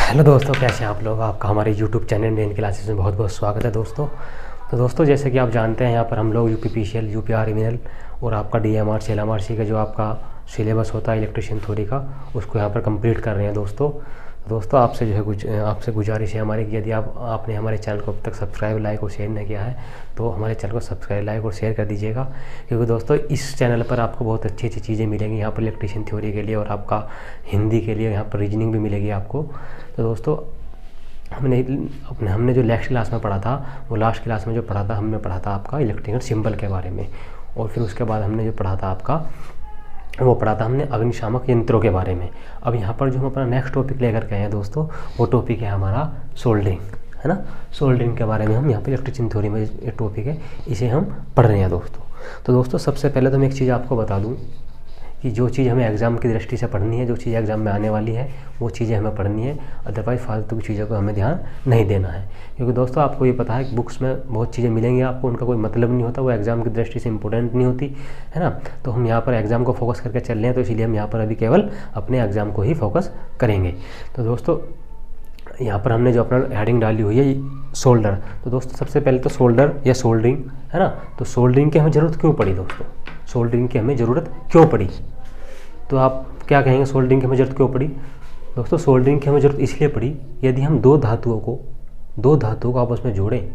Hello दोस्तों, कैसे हैं आप लोग। आपका हमारे यूट्यूब चैनल में इन क्लासेस में बहुत बहुत स्वागत है दोस्तों। तो दोस्तों, जैसे कि आप जानते हैं, यहाँ पर हम लोग यूपीपीसीएल, यूपीआरएमएल और आपका डीएमआर सीएलएमआरसी का जो आपका सिलेबस होता है इलेक्ट्रिशियन थ्योरी का, उसको यहाँ पर कंप्लीट कर रहे हैं दोस्तों। दोस्तों, आपसे जो है आपसे गुजारिश है हमारी कि यदि आपने हमारे चैनल को अब तक सब्सक्राइब, लाइक और शेयर नहीं किया है तो हमारे चैनल को सब्सक्राइब, लाइक और शेयर कर दीजिएगा, क्योंकि दोस्तों इस चैनल पर आपको बहुत अच्छी अच्छी चीज़ें मिलेंगी यहाँ पर इलेक्ट्रिशियन थ्योरी के लिए, और आपका हिंदी के लिए यहाँ पर रीजनिंग भी मिलेगी आपको। तो दोस्तों, हमने जो नेक्स्ट क्लास में पढ़ा था, वो लास्ट क्लास में जो पढ़ा था, हमने पढ़ा था आपका इलेक्ट्रिकल सिंबल के बारे में, और फिर उसके बाद हमने जो पढ़ा था आपका वो पढ़ा था हमने अग्निशामक यंत्रों के बारे में। अब यहाँ पर जो हम अपना नेक्स्ट टॉपिक लेकर के आए हैं दोस्तों, वो टॉपिक है हमारा सोल्डरिंग, है ना। सोल्डरिंग के बारे में हम यहाँ पर इलेक्ट्रिशियन थ्योरी में ये टॉपिक है, इसे हम पढ़ रहे हैं दोस्तों। तो दोस्तों, सबसे पहले तो मैं एक चीज़ आपको बता दूँ कि जो चीज़ हमें एग्ज़ाम की दृष्टि से पढ़नी है, जो चीज़ एग्ज़ाम में आने वाली है, वो चीज़ें हमें पढ़नी है। अदरवाइज़ फालतू की चीज़ों को हमें ध्यान नहीं देना है, क्योंकि दोस्तों आपको ये पता है कि बुक्स में बहुत चीज़ें मिलेंगी आपको, उनका कोई मतलब नहीं होता, वो एग्ज़ाम की दृष्टि से इंपॉर्टेंट नहीं होती, है ना। तो हम यहाँ पर एग्ज़ाम को फोकस करके चल रहे हैं, तो इसीलिए हम यहाँ पर अभी केवल अपने एग्ज़ाम को ही फोकस करेंगे। तो दोस्तों, यहाँ पर हमने जो अपना हेडिंग डाली हुई है सोल्डर। तो दोस्तों, सबसे पहले तो सोल्डर या सोल्डरिंग, है ना। तो सोल्डरिंग की हमें ज़रूरत क्यों पड़ी दोस्तों, सोल्डरिंग की हमें ज़रूरत क्यों पड़ी? तो आप क्या कहेंगे, सोल्डरिंग की हमें ज़रूरत क्यों पड़ी? दोस्तों, सोल्डरिंग की हमें ज़रूरत इसलिए पड़ी, यदि हम दो धातुओं को आपस में जोड़ें,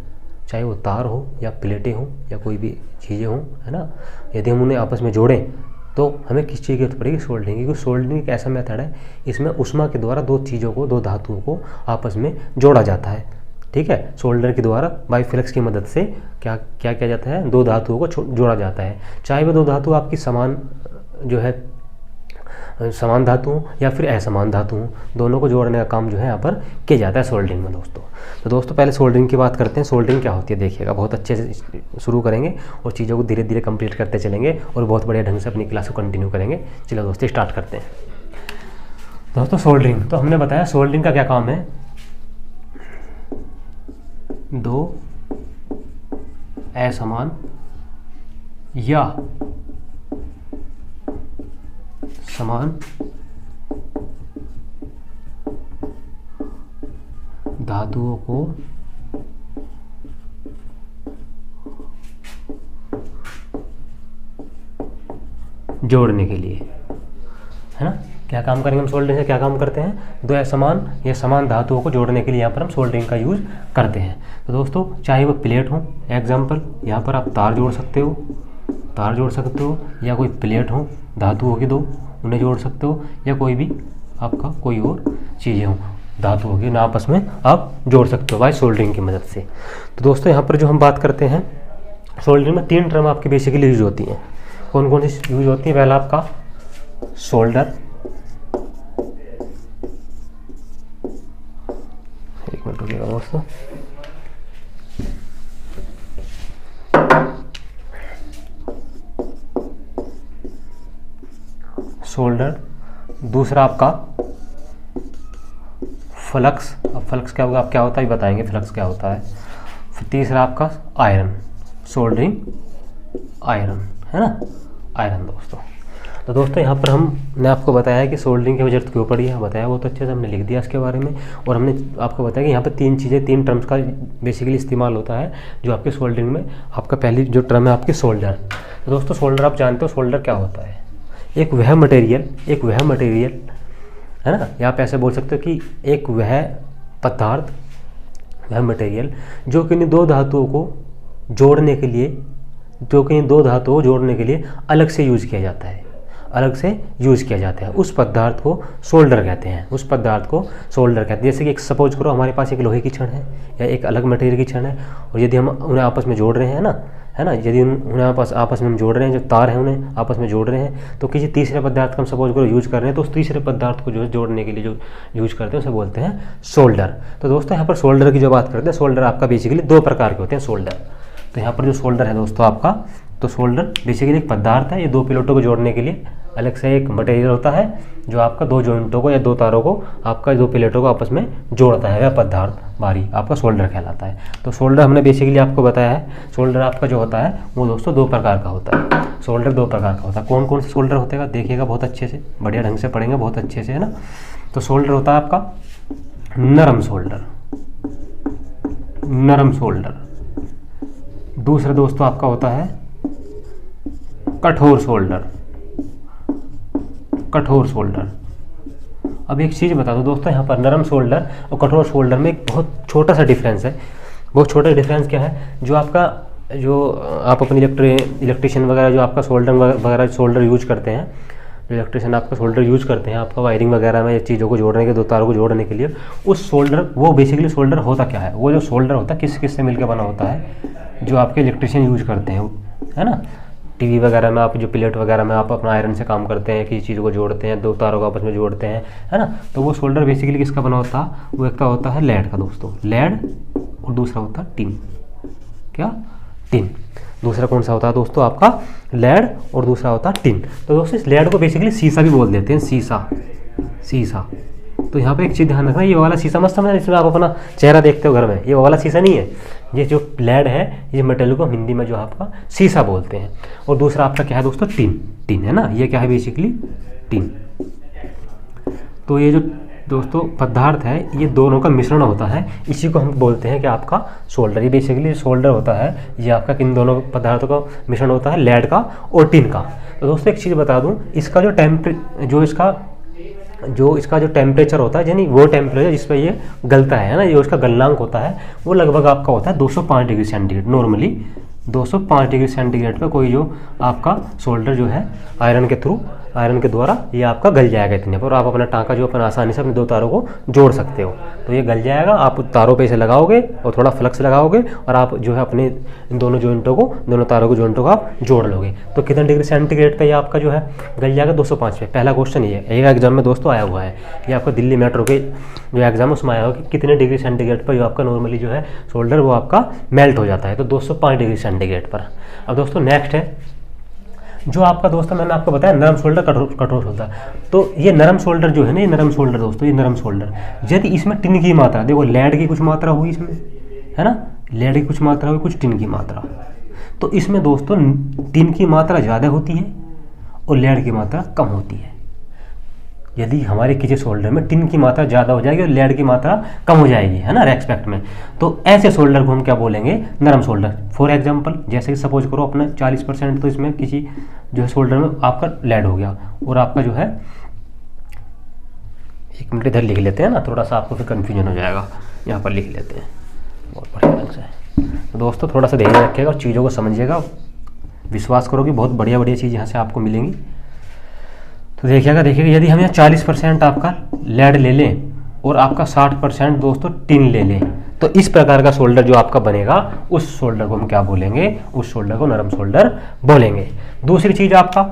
चाहे वो तार हो या प्लेटें हों या कोई भी चीज़ें हों, है ना, यदि हम उन्हें आपस में जोड़ें तो हमें किस चीज़ की जरूरत पड़ेगी? सोल्डरिंग की। क्योंकि सोल्डरिंग एक ऐसा मेथड है, इसमें ऊष्मा के द्वारा दो धातुओं को आपस में जोड़ा जाता है, ठीक है। सोल्डर के द्वारा बाई फ्लक्स की मदद से क्या किया जाता है? दो धातुओं को जोड़ा जाता है, चाहे वह दो धातु आपकी समान धातु हो या फिर असमान धातु हो, दोनों को जोड़ने का काम जो है यहाँ पर किया जाता है सोल्डरिंग में दोस्तों। तो दोस्तों, पहले सोल्डरिंग की बात करते हैं। सोल्डरिंग क्या होती है देखिएगा, बहुत अच्छे से शुरू करेंगे और चीज़ों को धीरे धीरे कंप्लीट करते चलेंगे और बहुत बढ़िया ढंग से अपनी क्लास को कंटिन्यू करेंगे। चलो दोस्तों, स्टार्ट करते हैं। दोस्तों, सोल्डरिंग तो हमने बताया, सोल्डरिंग का क्या काम है? दो असमान या समान धातुओं को जोड़ने के लिए, है ना। क्या काम करेंगे हम सोल्डरिंग से? क्या काम करते हैं? दो असमान या समान धातुओं को जोड़ने के लिए यहाँ पर हम सोल्डरिंग का यूज करते हैं। तो दोस्तों, चाहे वो प्लेट हो, एग्जाम्पल यहाँ पर आप तार जोड़ सकते हो, या कोई प्लेट हो, धातु होगी दो, उन्हें जोड़ सकते हो, या कोई भी आपका कोई और चीज़ें हो, धातु होगी, ना आपस में आप जोड़ सकते हो बाय सोल्डरिंग की मदद से। तो दोस्तों, यहाँ पर जो हम बात करते हैं, सोल्डरिंग में तीन टर्म आपकी बेसिकली यूज होती हैं। कौन कौन सी यूज होती है? पहला आपका सोल्डर, एक मिनट रुकिएगा दोस्तों, सोल्डर, दूसरा आपका फ्लक्स। अब फ्लक्स क्या होगा, आप क्या होता है बताएंगे फ्लक्स क्या होता है। फिर तीसरा आपका आयरन, सोल्डरिंग आयरन, है ना, आयरन दोस्तों। तो दोस्तों, यहाँ पर हमने आपको बताया कि सोल्डरिंग की जरूरत क्यों पड़ी है, बताया बहुत अच्छे से हमने लिख दिया इसके बारे में, और हमने आपको बताया कि यहाँ पर तीन टर्म्स का बेसिकली इस्तेमाल होता है जो आपके सोल्डरिंग में। आपका पहली जो टर्म है आपकी सोल्डर। तो दोस्तों, सोल्डर आप जानते हो सोल्डर क्या होता है? एक वह मटेरियल, है ना, या आप ऐसे बोल सकते हो कि एक वह पदार्थ, वह मटेरियल जो कि दो धातुओं को जोड़ने के लिए अलग से यूज़ किया जाता है, उस पदार्थ को सोल्डर कहते हैं। जैसे कि सपोज करो हमारे पास एक लोहे की छड़ है या एक अलग मटेरियल की छड़ है, और यदि हम उन्हें आपस में जोड़ रहे हैं ना, है ना, यदि उन्हें आपस में हम जोड़ रहे हैं, जो तार हैं उन्हें आपस में जोड़ रहे हैं, तो किसी तीसरे पदार्थ का हम सपोज करो यूज कर रहे हैं, तो उस तीसरे पदार्थ को जो जोड़ने के लिए जो यूज करते हैं उसे बोलते हैं सोल्डर। तो दोस्तों, यहाँ पर सोल्डर की जो बात करते हैं, सोल्डर आपका बेसिकली दो प्रकार के होते हैं सोल्डर। तो यहाँ पर जो सोल्डर है दोस्तों आपका, तो सोल्डर बेसिकली एक पदार्थ है, ये दो प्लेटों को जोड़ने के लिए अलग से एक मटेरियल होता है जो आपका दो जॉइंटों को या दो तारों को, आपका दो प्लेटों को आपस में जोड़ता है, वह पदार्थ बारी आपका सोल्डर कहलाता है। तो सोल्डर हमने बेसिकली आपको बताया है, सोल्डर आपका जो होता है वो दोस्तों दो प्रकार का होता है। सोल्डर दो प्रकार का होता है। कौन कौन से सोल्डर होते हैं देखिएगा बहुत अच्छे से, बढ़िया ढंग से पढ़ेंगे बहुत अच्छे से, है ना। तो सोल्डर होता है आपका नरम सोल्डर, नरम सोल्डर। दूसरा दोस्तों आपका होता है कठोर सोल्डर, कठोर सोल्डर। अब एक चीज़ बता दो दोस्तों, यहाँ पर नरम सोल्डर और कठोर सोल्डर में एक बहुत छोटा सा डिफरेंस है। बहुत छोटा डिफरेंस क्या है, जो आपका जो आप अपनी इलेक्ट्रिशियन वगैरह जो आपका सोल्डर वगैरह सोल्डर यूज करते हैं, जो इलेक्ट्रिशियन आपका सोल्डर यूज करते हैं आपका वायरिंग वगैरह में चीज़ों को जोड़ने के, दो तारों को जोड़ने के लिए, उस सोल्डर, वो बेसिकली सोल्डर होता क्या है, वो जो सोल्डर होता है किस किस से मिलकर बना होता है, जो आपके इलेक्ट्रिशियन यूज करते हैं, है ना। टीवी वगैरह में आप जो प्लेट वगैरह में आप अपना आयरन से काम करते हैं, किसी चीज़ को जोड़ते हैं, दो तारों को आपस में जोड़ते हैं, है ना। तो वो सोल्डर बेसिकली किसका बना होता है, वो एक का होता है लेड का दोस्तों, लेड, और दूसरा होता है टिन। क्या? टिन। दूसरा कौन सा होता है दोस्तों आपका, लेड, और दूसरा होता है टिन। तो दोस्तों इस लेड को बेसिकली सीसा भी बोल देते हैं, सीसा, सीसा। तो यहाँ पे एक चीज़ ध्यान रखना, ये वाला शीशा मत समझना इसमें आप अपना चेहरा देखते हो घर में, ये वाला शीशा नहीं है। ये जो लेड है, ये मेटल को हिंदी में जो आपका शीशा बोलते हैं। और दूसरा आपका क्या है दोस्तों, टिन, टिन है ना, ये क्या है बेसिकली टिन। तो ये जो दोस्तों पदार्थ है, ये दोनों का मिश्रण होता है, इसी को हम बोलते हैं कि आपका सोल्डर। ये बेसिकली सोल्डर होता है, ये आपका किन दोनों पदार्थों का मिश्रण होता है, लेड का और टिन का। तो दोस्तों एक चीज़ बता दूं, इसका जो इसका जो टेम्परेचर होता है, यानी वो टेम्परेचर जिस पर ये गलता है ना, ये उसका गलनांक होता है, वो लगभग आपका होता है 205 degree centigrade. Normally 205 degree centigrade पर कोई जो आपका सोल्डर जो है आयरन के द्वारा ये आपका गल जाएगा इतने पर, और आप अपना टाँका जो अपन आसानी से अपने दो तारों को जोड़ सकते हो। तो ये गल जाएगा, आप तारों पे इसे लगाओगे और थोड़ा फ्लक्स लगाओगे, और आप जो है अपने इन दोनों तारों के जॉइंटों को आप जोड़ लोगे। तो कितने डिग्री सेंटीग्रेड पे ये आपका जो है गल जाएगा, 205 पे। पहला क्वेश्चन ये है, एक एग्जाम में दोस्तों आया हुआ है, ये आपका दिल्ली मेट्रो के जो एग्जाम है उसमें आया हुआ कि कितने डिग्री सेंटीग्रेड पर जो आपका नॉर्मली जो है सोल्डर वो आपका मेल्ट हो जाता है। तो 205 डिग्री सेंटीग्रेड पर। अब दोस्तों नेक्स्ट है जो आपका दोस्तों, मैंने आपको बताया नरम सोल्डर, कठोर सोल्डर। तो ये नरम सोल्डर जो है ना, ये नरम सोल्डर दोस्तों, ये नरम सोल्डर, यदि इसमें टिन की मात्रा, देखो लेड की कुछ मात्रा हुई इसमें, है ना, लेड की कुछ मात्रा हुई, कुछ टिन की मात्रा, तो इसमें दोस्तों टिन की मात्रा ज़्यादा होती है और लेड की मात्रा कम होती है। यदि हमारे किसी सोल्डर में टिन की मात्रा ज़्यादा हो जाएगी और लेड की मात्रा कम हो जाएगी, है ना, रेस्पेक्ट में, तो ऐसे सोल्डर को हम क्या बोलेंगे, नरम सोल्डर। फॉर एग्जांपल, जैसे कि सपोज करो अपना 40% तो इसमें किसी जो है सोल्डर में आपका लेड हो गया, और आपका जो है, एक मिनट इधर लिख लेते हैं ना, थोड़ा सा आपको फिर कन्फ्यूजन हो जाएगा, यहाँ पर लिख लेते हैं बहुत बढ़िया ढंग से। तो दोस्तों थोड़ा सा ध्यान रखिएगा और चीज़ों को समझिएगा, विश्वास करोगे बहुत बढ़िया बढ़िया चीज़ यहाँ से आपको मिलेंगी। तो देखिएगा यदि हम यहाँ 40% आपका लेड ले लें और आपका 60% दोस्तों टिन ले लें, तो इस प्रकार का सोल्डर जो आपका बनेगा, उस सोल्डर को हम क्या बोलेंगे, उस सोल्डर को नरम सोल्डर बोलेंगे। दूसरी चीज़ आपका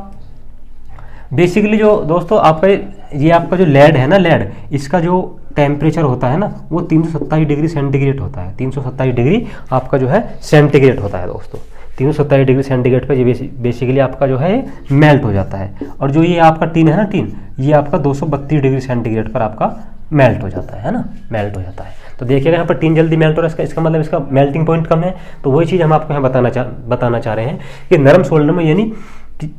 बेसिकली जो दोस्तों आपका ये आपका जो लेड है ना, लेड, इसका जो टेम्परेचर होता है ना, वो 327 डिग्री सेंटीग्रेड होता है। 327 डिग्री आपका जो है सेंटीग्रेड होता है दोस्तों। 327 डिग्री सेंटीग्रेड पे ये बेसिकली आपका जो है मेल्ट हो जाता है। और जो ये आपका टिन है ना, टिन, ये आपका 232 डिग्री सेंटीग्रेड पर आपका मेल्ट हो जाता है ना, मेल्ट हो जाता है। तो देखिएगा यहाँ पर टिन जल्दी मेल्ट हो रहा है, इसका मतलब इसका मेल्टिंग पॉइंट कम है। तो वही चीज़ हम आपको यहाँ बताना चाह रहे हैं कि नरम सोल्डर में, यानी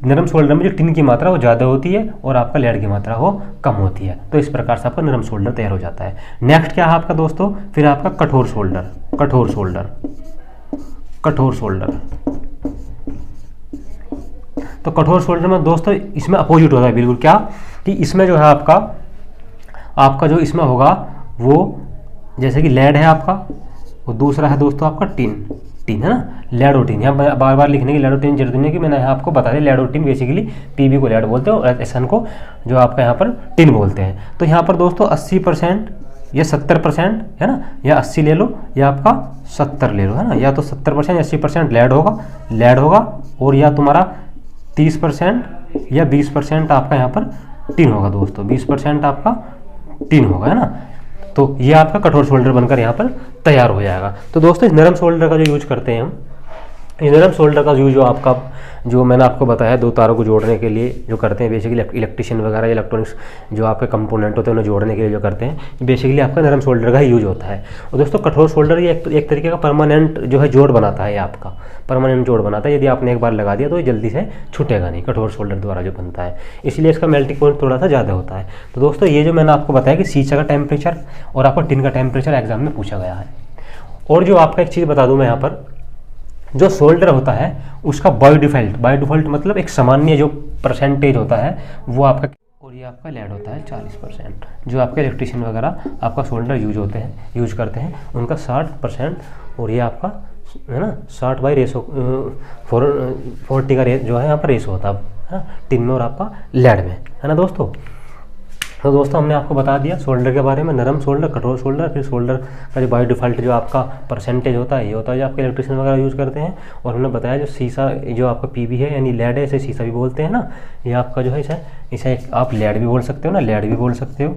नरम सोल्डर में जो टिन की मात्रा वो ज़्यादा होती है और आपका लेड की मात्रा वो कम होती है। तो इस प्रकार से आपका नरम सोल्डर तैयार हो जाता है। नेक्स्ट क्या है आपका दोस्तों, फिर आपका कठोर सोल्डर। कठोर सोल्डर, कठोर सोल्डर। तो कठोर सोल्डर में दोस्तों इसमें अपोजिट होता है बिल्कुल, क्या कि इसमें जो है आपका जो इसमें होगा वो, जैसे कि लेड है आपका, और दूसरा है दोस्तों आपका टिन, टिन है ना, लेड और टिन। यहाँ बार बार लिखने की लेड और टिन जरूरत नहीं है कि मैंने यहाँ आपको बता दिया, लेड और टिन बेसिकली पीबी को लेड बोलते हैं और एसएन को जो आपका यहाँ पर टिन बोलते हैं। तो यहाँ पर दोस्तों 80% या 70% है ना, या 80 ले लो या आपका 70 ले लो, है ना, या तो 70% या 80% लेड होगा और या तुम्हारा 30% या 20% आपका यहाँ पर टिन होगा दोस्तों, 20% आपका टिन होगा, है ना। तो ये आपका कठोर सोल्डर बनकर यहाँ पर तैयार हो जाएगा। तो दोस्तों इस नरम सोल्डर का जो यूज करते हैं हम, नरम शोल्डर का यूज जो आपका, जो मैंने आपको बताया दो तारों को जोड़ने के लिए जो करते हैं बेसिकली इलेक्ट्रिशियन वगैरह, इलेक्ट्रॉनिक्स जो आपके कंपोनेंट होते हैं उन्हें जोड़ने के लिए जो करते हैं, बेसिकली आपका नरम शोल्डर का ही यूज होता है। और दोस्तों कठोर शोल्डर ये एक तरीके का परमानेंट जो है जोड़ बनाता है, ये आपका परमानेंट जोड़ बनाता है। यदि आपने एक बार लगा दिया तो ये जल्दी से छूटेगा नहीं, कठोर शोल्डर द्वारा जो बनता है, इसलिए इसका मेल्टिंग पॉइंट थोड़ा सा ज़्यादा होता है। तो दोस्तों ये जो मैंने आपको बताया कि शीशा का टेम्परेचर और आपका टिन का टेम्परेचर एग्जाम में पूछा गया है। और जो आपका एक चीज़ बता दूं मैं यहाँ पर, जो शोल्डर होता है उसका बाय डिफ़ॉल्ट मतलब एक सामान्य जो परसेंटेज होता है वो आपका, और ये आपका लेड होता है 40%। जो आपके इलेक्ट्रिशियन वगैरह आपका शोल्डर यूज करते हैं उनका 60%, और ये आपका है ना 60 बाई रेसो 40 का जो है यहाँ पर रेसो होता है टिन में और आपका लेड में, है ना दोस्तों। तो दोस्तों हमने आपको बता दिया शोल्डर के बारे में, नरम शोल्डर, कठोर शोल्डर, फिर शोल्डर का जो बाय डिफ़ॉल्ट जो आपका परसेंटेज होता है ये होता है जो आपके इलेक्ट्रिशियन वगैरह यूज़ करते हैं। और हमने बताया जो शीशा जो आपका पीबी है यानी लेड है, इसे शीशा भी बोलते हैं ना, ये आपका जो है इसे आप लेड भी बोल सकते हो ना, लेड भी बोल सकते हो,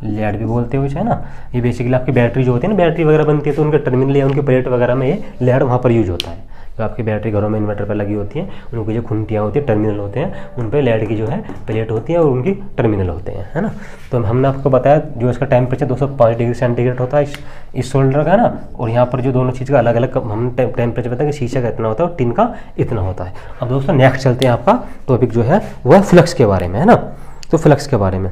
लेड भी बोलते हो इसे, है ना। ये बेसिकली आपकी बैटरी जो होती है ना, बैटरी वगैरह बनती है तो उनके टर्मिनल या उनके प्लेट वगैरह में ये लेड वहाँ पर यूज होता है। जो आपकी बैटरी घरों में इन्वर्टर पर लगी होती हैं उनकी जो खुंटियाँ होती हैं, टर्मिनल होते हैं, उन पर लेड की जो है प्लेट होती है और उनकी टर्मिनल होते हैं, है ना। तो हमने आपको बताया जो इसका टेम्परेचर 205 डिग्री सेंटीग्रेड होता है इस शोल्डर का, है ना। और यहाँ पर जो दोनों चीज़ का अलग अलग हमने टेम्परेचर बताया कि शीशा का इतना होता है और टिन का इतना होता है। अब दोस्तों नेक्स्ट चलते हैं, आपका टॉपिक जो है वो है फ्लक्स के बारे में, है ना। तो फ्लक्स के बारे में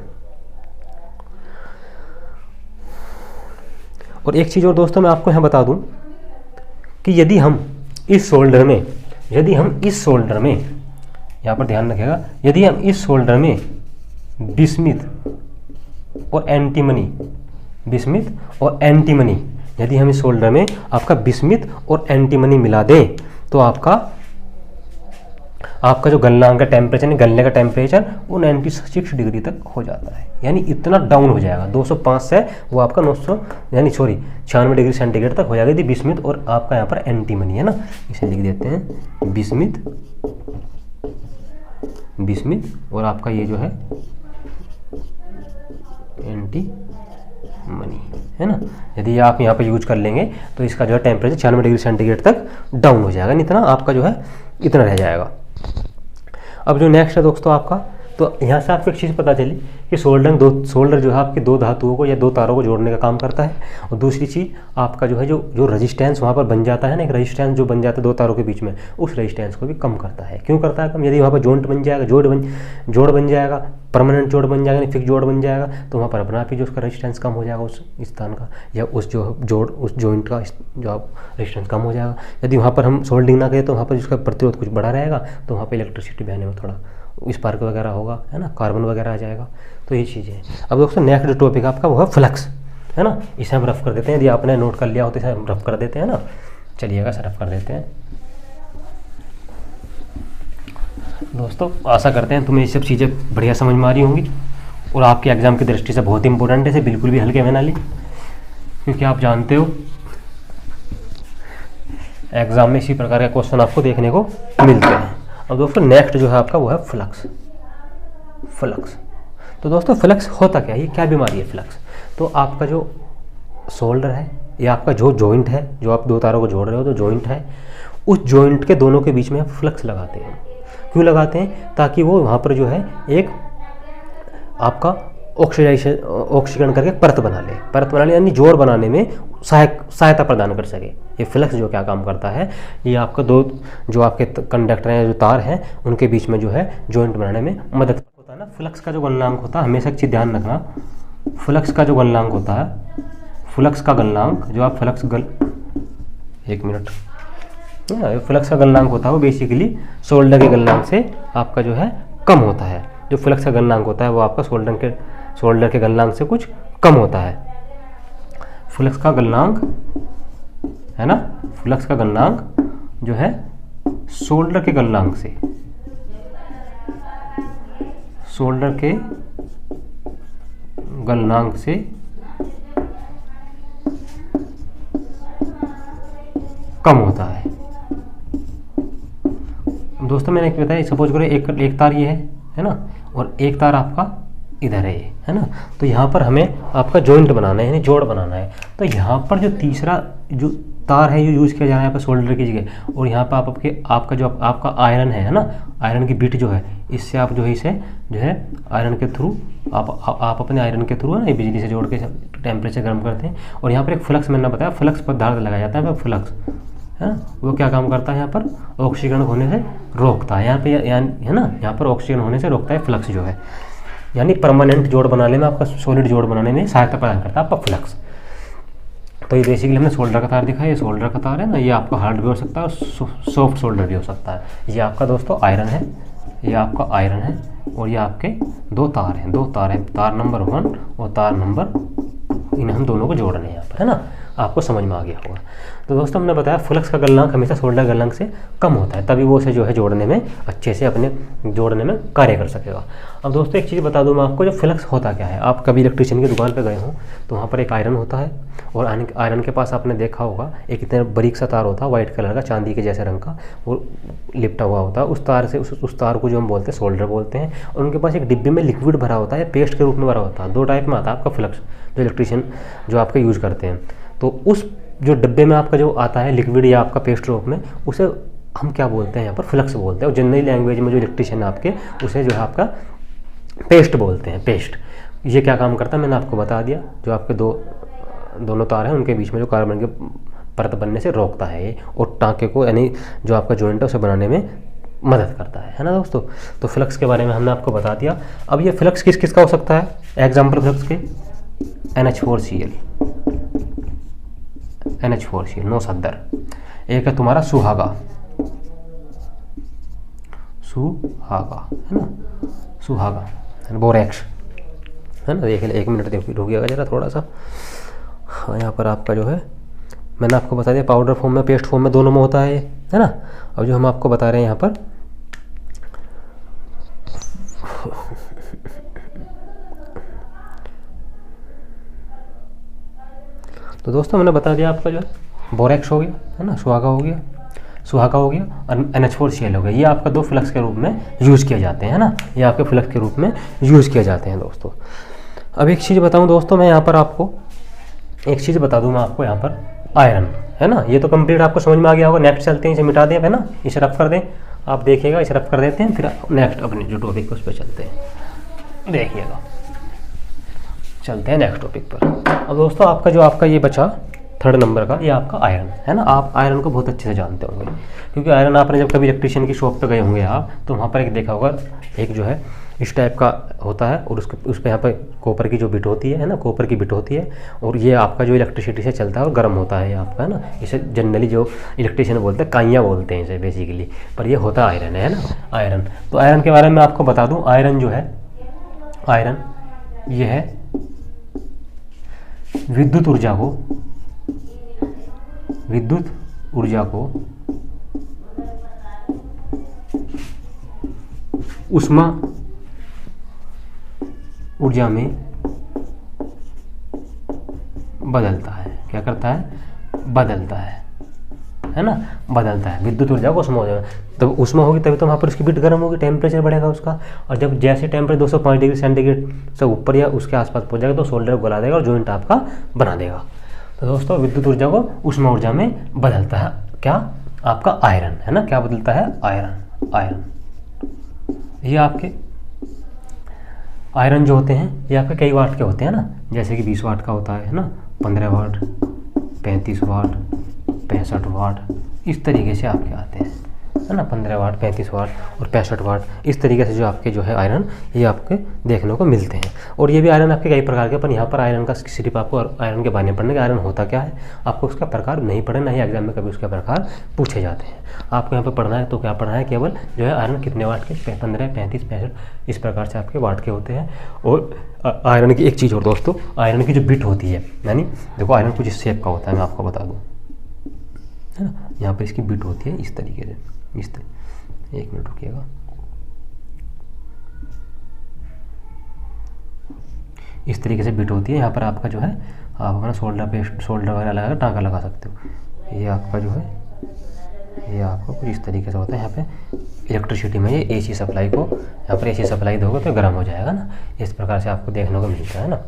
और एक चीज़ और दोस्तों मैं आपको यहाँ बता दूँ कि यदि हम इस शोल्डर में यहाँ पर ध्यान रखिएगा, यदि हम इस शोल्डर में बिस्मिथ और एंटीमनी यदि हम इस शोल्डर में आपका बिस्मिथ और एंटीमनी मिला दें तो आपका जो गलनांक का टेम्परेचर गलने का टेम्परेचर वो 96 डिग्री तक हो जाता है, यानी इतना डाउन हो जाएगा। 205 से वो आपका 96 डिग्री सेंटीग्रेड तक हो जाएगा यदि बिस्मिथ और आपका यहाँ पर एंटीमनी, है ना। इसे लिख देते हैं बिस्मिथ और आपका ये जो है एंटीमनी, है ना। यदि आप यहाँ पर यूज कर लेंगे तो इसका जो है टेम्परेचर 96 डिग्री सेंटीग्रेड तक डाउन हो जाएगा, इतना आपका जो है इतना रह जाएगा। अब जो नेक्स्ट है दोस्तों आपका, तो यहाँ से आपको एक चीज़ पता चली कि शोल्डर जो है आपके दो धातुओं को या दो तारों को जोड़ने का काम करता है। और दूसरी चीज़ आपका जो है जो रेजिस्टेंस वहाँ पर बन जाता है ना, एक रेजिस्टेंस जो बन जाता है दो तारों के बीच में, उस रेजिस्टेंस को भी कम करता है। क्यों करता है कम? यदि वहाँ पर जोड़ बन जाएगा, परमानेंट जोड़ बन जाएगा, फिक्स जोड़ बन जाएगा, तो वहाँ पर अपना आप ही जो उसका रेजिस्टेंस कम हो जाएगा उस स्थान का, या उस जॉइंट का जो रेजिस्टेंस कम हो जाएगा। यदि वहाँ पर हम सोल्डिंग ना करें तो वहाँ पर जिसका प्रतिरोध कुछ बढ़ा रहेगा, तो वहाँ पर इलेक्ट्रिसिटी बहने में थोड़ा स्पार्क वगैरह होगा, है ना, कार्बन वगैरह आ जाएगा। तो ये चीज़ें हैं। अब दोस्तों नेक्स्ट जो टॉपिक आपका वो है फ्लक्स, है ना। इसे हम रफ कर देते हैं, यदि आपने नोट कर लिया हो तो इसे हम रफ कर देते हैं ना। चलिएगा सर रफ कर देते हैं। दोस्तों आशा करते हैं तुम्हें ये सब चीज़ें बढ़िया समझ में आ रही होंगी और आपके एग्ज़ाम की दृष्टि से बहुत इंपॉर्टेंट है, इसे बिल्कुल भी हल्के में ना ली, क्योंकि आप जानते हो एग्ज़ाम में इसी प्रकार के क्वेश्चन आपको देखने को मिलते हैं। अब दोस्तों नेक्स्ट जो है आपका वो है फ्लक्स। तो दोस्तों फ्लक्स होता क्या है, ये क्या बीमारी है फ्लक्स? तो आपका जो शोल्डर है या आपका जो जॉइंट है, जो आप दो तारों को जोड़ रहे हो, तो जॉइंट है, उस जॉइंट के दोनों के बीच में आप फ्लक्स लगाते हैं। क्यों लगाते हैं? ताकि वो वहाँ पर जो है एक आपका ऑक्सीकरण करके परत बना ले, यानी जोड़ बनाने में सहायता प्रदान कर सके। ये फ्लक्स जो क्या काम करता है, ये आपका दो जो आपके कंडक्टर हैं, जो तार हैं, उनके बीच में जो है जॉइंट बनाने में मदद होता है ना। फ्लक्स का जो गलनांक होता है, हमेशा एक चीज़ ध्यान रखना, फ्लक्स का जो गलनांक होता है, फ्लक्स का गलनांक जो आप फ्लक्स का गलनांक होता है वो बेसिकली शोल्डर के गलनांक से आपका जो है कम होता है। जो फ्लक्स का गलनांक होता है वो आपका शोल्डर के गलनांक से कुछ कम होता है। फ्लक्स का गलनांक है ना, फ्लक्स का गलनांक जो है शोल्डर के गलनांक से कम होता है। दोस्तों मैंने एक बताया, सपोज करो एक तार ये है ना, और एक तार आपका इधर है ना। तो यहाँ पर हमें आपका जॉइंट बनाना है, यानी जोड़ बनाना है। तो यहाँ पर जो तार है ये यूज़ किया जा रहा है यहाँ पर सोल्डर की जगह। और यहाँ पर आपका जो आपका आयरन है ना, आयरन की बिट जो है, इससे आप जो है इसे जो है आयरन के थ्रू आप अपने आयरन के थ्रू है ना, बिजली से जोड़ के टेम्परेचर गर्म करते हैं। और यहाँ पर एक फ्लक्स मैंने बताया, फ्लक्स पदार्थ लगाया जाता है, फ्लक्स है ना, वो क्या काम करता है यहाँ पर ऑक्सीकरण होने से रोकता है। यहाँ पे है ना, यहाँ पर ऑक्सीजन होने से रोकता है फ्लक्स जो है, यानी परमानेंट जोड़ बनाने में, आपका सॉलिड जोड़ बनाने में सहायता प्रदान करता है आपका फ्लक्स। तो ये बेसिकली हमने सोल्डर का तार दिखाया, ये सोल्डर का तार है ना, ये आपका हार्ड भी हो सकता है और सॉफ्ट सोल्डर भी हो सकता है। ये आपका दोस्तों आयरन है, ये आपका आयरन है, और ये आपके दो तार हैं, तार नंबर 1 और तार नंबर, इन्हें हम दोनों को जोड़ रहे हैं यहाँ पर, है ना। आपको समझ में आ गया होगा। तो दोस्तों हमने बताया फ्लक्स का गलनांक हमेशा सोल्डर गलनांक से कम होता है, तभी वो उसे जो है जोड़ने में अच्छे से अपने जोड़ने में कार्य कर सकेगा। अब दोस्तों एक चीज़ बता दूं मैं आपको, जो फ्लक्स होता क्या है। आप कभी इलेक्ट्रिशियन की दुकान पर गए हों तो वहाँ पर एक आयरन होता है, और आयरन के पास आपने देखा होगा एक इतना बारीक सा तार होता है, वाइट कलर का, चांदी के जैसे रंग का, और लिपटा हुआ होता है। उस तार से उस तार को जो हम बोलते हैं सोल्डर बोलते हैं। और उनके पास एक डिब्बे में लिक्विड भरा होता है, पेस्ट के रूप में भरा होता है। 2 टाइप में आता है आपका फ्लक्स, जो इलेक्ट्रिशियन जो आपके यूज़ करते हैं। तो उस जो डिब्बे में आपका जो आता है लिक्विड या आपका पेस्ट रूप में, उसे हम क्या बोलते हैं यहाँ पर फ्लक्स बोलते हैं। और जनरल लैंग्वेज में जो इलेक्ट्रिशियन है आपके, उसे जो है आपका पेस्ट बोलते हैं, पेस्ट। ये क्या काम करता है मैंने आपको बता दिया। जो आपके दोनों तार हैं उनके बीच में जो कार्बन की परत बनने से रोकता है ये, और टाँके को यानी जो आपका जॉइंट है उसे बनाने में मदद करता है ना दोस्तों। तो फ्लक्स के बारे में हमने आपको बता दिया। अब ये फ्लक्स किस किस का हो सकता है, एग्जाम्पल फ्लक्स के NH4Cl, नो सदर। एक है तुम्हारा सुहागा है ना, सुहागा बोरेक्स है ना। एक मिनट रुकिएगा जरा थोड़ा सा। हाँ, यहाँ पर आपका जो है मैंने आपको बता दिया, पाउडर फॉर्म में, पेस्ट फॉर्म में, दोनों में होता है ना। अब जो हम आपको बता रहे हैं यहाँ पर, तो दोस्तों मैंने बता दिया आपका जो है बोरेक्स हो गया है ना, सुहागा हो गया और NH4Cl हो गया। ये आपका 2 फ्लक्स के रूप में यूज़ किए जाते हैं ना, ये आपके फ्लक्स के रूप में यूज़ किए जाते हैं दोस्तों। अब एक चीज़ बताऊं दोस्तों, मैं यहाँ पर आपको एक चीज़ बता दूं मैं आपको, यहाँ पर आयरन है ना, ये तो कंप्लीट आपको समझ में आ गया होगा। नेक्स्ट चलते हैं, इसे मिटा दें है ना, इसे रफ कर दें। आप देखिएगा, इसे रफ कर देते हैं, फिर नेक्स्ट अपने जो टॉपिक उस पर चलते हैं। देखिएगा, चलते हैं नेक्स्ट टॉपिक पर। अब दोस्तों आपका ये बचा 3rd नंबर का, ये आपका आयरन है ना। आप आयरन को बहुत अच्छे से जानते होंगे, क्योंकि आयरन आपने जब कभी इलेक्ट्रिशियन की शॉप पे गए होंगे आप, तो वहाँ पर एक देखा होगा, एक जो है इस टाइप का होता है, और उस पर यहाँ पर कॉपर की जो बिट होती है ना, कॉपर की बिट होती है, और ये आपका जो इलेक्ट्रिसिटी से चलता है और गर्म होता है ये आपका, है ना। इसे जनरली जो इलेक्ट्रिशियन बोलते हैं काइयाँ बोलते हैं इसे बेसिकली, पर ये होता आयरन है ना, आयरन। तो आयरन के बारे में आपको बता दूँ, आयरन जो है, आयरन ये है विद्युत ऊर्जा को ऊष्मा ऊर्जा में बदलता है। क्या करता है, बदलता है ना, बदलता है। विद्युत ऊर्जा को ऊष्मा ऊर्जा में, तब ऊष्मा होगी तभी तो वहाँ पर उसकी बिट गर्म होगी, टेम्परेचर बढ़ेगा उसका। और जब जैसे टेम्परेचर 205 डिग्री सेंटीग्रेड से ऊपर या उसके आसपास पहुँच जाएगा, तो सोल्डर को गला देगा और जॉइंट आपका बना देगा। तो दोस्तों विद्युत ऊर्जा को ऊष्मा ऊर्जा में बदलता है क्या, आपका आयरन है ना। क्या बदलता है, आयरन। ये आपके आयरन जो होते हैं, ये आपके कई वाट के होते हैं ना, जैसे कि 20 वाट का होता है ना, 15 वाट, 35 वाट, 65 वाट, इस तरीके से आपके आते हैं है ना। 15 वाट, 35 वाट और 65 वाट, इस तरीके से जो आपके जो है आयरन, ये आपके देखने को मिलते हैं। और ये भी आयरन आपके कई प्रकार के, पर यहाँ पर आयरन का सिर्फ आपको आयरन के बारे में पढ़ने का, आयरन होता क्या है आपको उसका प्रकार नहीं पढ़ना, नहीं एग्जाम में कभी उसके प्रकार पूछे जाते हैं। आपको यहाँ पर पढ़ना है तो क्या पढ़ना है, केवल जो है आयरन कितने वाट के, 15, 35, 65, इस प्रकार से आपके वाट के होते हैं। और आयरन की एक चीज़ और दोस्तों, आयरन की जो बिट होती है, यानी देखो आयरन कुछ इस शेप का होता है, मैं आपको बता दूँ है ना। यहाँ पर इसकी बिट होती है इस तरीके से, एक मिनट रुकिएगा, इस तरीके से बिट होती है। यहाँ पर आपका जो है आप अपना सोल्डर वगैरह लगा कर टाँका लगा सकते हो। ये आपका जो है, ये आपको कुछ इस तरीके से होता है। यहाँ पे इलेक्ट्रिसिटी में ये AC सप्लाई को, यहाँ पर AC सप्लाई दोगे तो गर्म हो जाएगा ना, इस प्रकार से आपको देखने को मिलता है ना।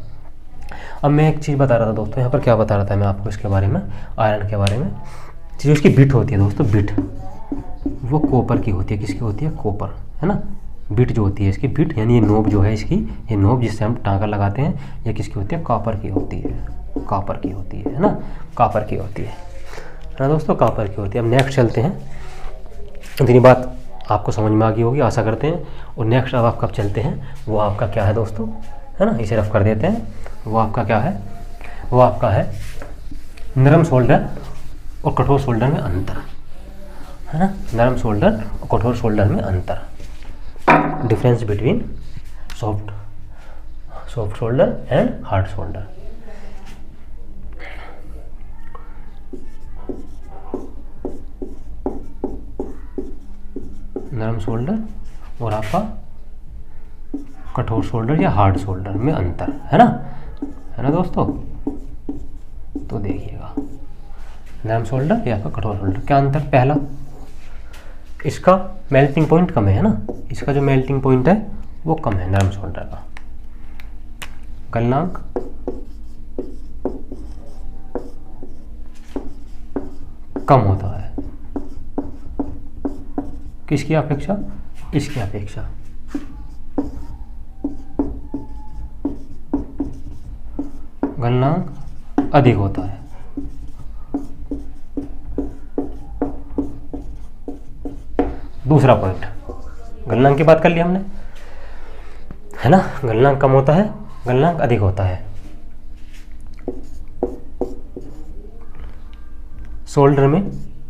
अब मैं एक चीज़ बता रहा था दोस्तों, यहाँ पर क्या बता रहा था मैं आपको इसके बारे में, आयरन के बारे में। जो इसकी बिट होती है दोस्तों, बिट वो कॉपर की होती है। किसकी होती है? कॉपर, है ना। बिट जो होती है इसकी, बिट यानी ये नोब जो है इसकी, ये नोब जिससे हम टाँका लगाते हैं, ये किसकी होती है? कॉपर की होती है, कॉपर की होती है ना, कॉपर की होती है ना दोस्तों, कॉपर की होती है। अब नेक्स्ट चलते हैं। इतनी बात आपको समझ में आ गई होगी आशा करते हैं। और नेक्स्ट अब आप कब चलते हैं, वो आपका क्या है दोस्तों, है ना, इसे रफ कर देते हैं। वो आपका क्या है? वो आपका है नरम सोल्डर और कठोर सोल्डर में अंतर, है ना। नरम सोल्डर और कठोर सोल्डर में अंतर, difference between soft solder and hard solder. नरम सोल्डर और आपका कठोर सोल्डर या हार्ड सोल्डर में अंतर, है ना दोस्तों। तो देखिएगा, नरम सोल्डर या आपका कठोर सोल्डर, क्या अंतर? पहला, इसका मेल्टिंग पॉइंट कम है ना, इसका जो मेल्टिंग पॉइंट है वो कम है नरम सोल्डर का। गलनांक कम होता है, किसकी अपेक्षा? इसकी अपेक्षा। गलनांक अधिक होता है। दूसरा पॉइंट, गलनांक की बात कर ली हमने, है ना। गलनांक कम होता है, गलनांक अधिक होता है। सोल्डर में,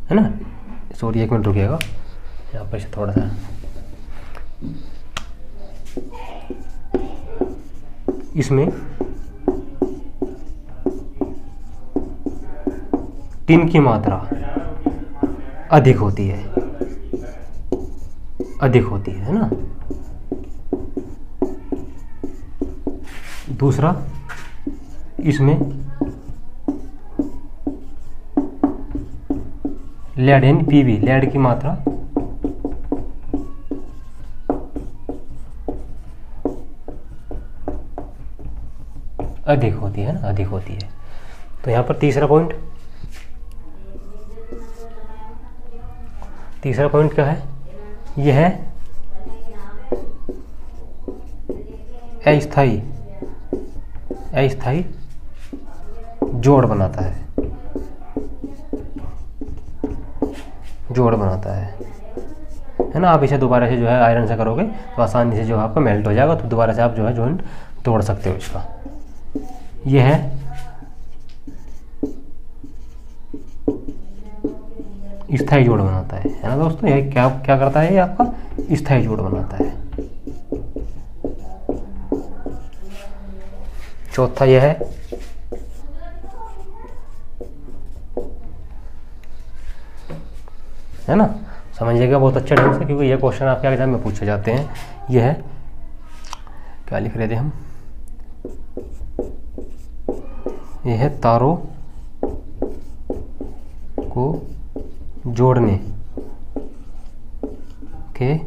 है ना, सॉरी एक मिनट रुकिएगा, यहाँ पर से थोड़ा सा, इसमें टिन की मात्रा अधिक होती है, है ना। दूसरा, इसमें लेड यानी पीवी, लेड की मात्रा अधिक होती है ना, अधिक होती है। तो यहाँ पर तीसरा पॉइंट क्या है? यह है अस्थायी जोड़ बनाता है, है ना। आप इसे दोबारा से जो है आयरन से करोगे तो आसानी से जो है आपका मेल्ट हो जाएगा, तो दोबारा से आप जो है जॉइंट तोड़ सकते हो इसका। यह है स्थायी जोड़ बनाता है ना दोस्तों। यह क्या करता है? ये आपका स्थायी जोड़ बनाता है। चौथा यह है ना, समझिएगा बहुत अच्छे ढंग से, क्योंकि ये क्वेश्चन आपके एग्जाम में पूछे जाते हैं। यह है, क्या लिख रहे थे हम, यह है तारों को जोड़ने के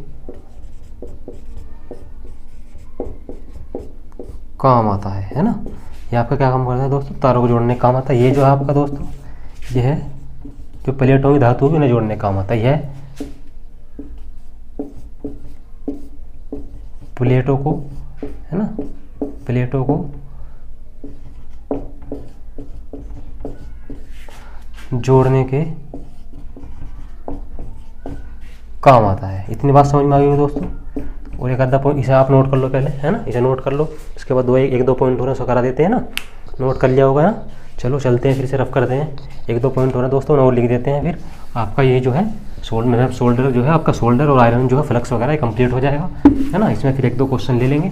काम आता है ना। ये आपका क्या काम करता है दोस्तों? तारों को जोड़ने काम आता है। ये जो है आपका दोस्तों, ये है जो प्लेटों की धातु भी उन्हें जोड़ने काम आता है। यह प्लेटों को, है ना, प्लेटों को जोड़ने के काम आता है। इतनी बात समझ में आ गई दोस्तों। और एक आधा पॉइंट इसे आप नोट कर लो पहले, है ना, इसे नोट कर लो। इसके बाद एक दो पॉइंट हो रहे हैं, सो करा देते हैं ना, नोट कर लिया होगा ना। चलो चलते हैं, फिर से रफ करते हैं। एक दो पॉइंट हो रहे हैं दोस्तों, और लिख देते हैं। फिर आपका ये जो है सोल्डर जो है आपका, सोल्डर और आयरन जो है फ्लक्स वगैरह कंप्लीट हो जाएगा, है ना। इसमें फिर एक दो क्वेश्चन ले लेंगे,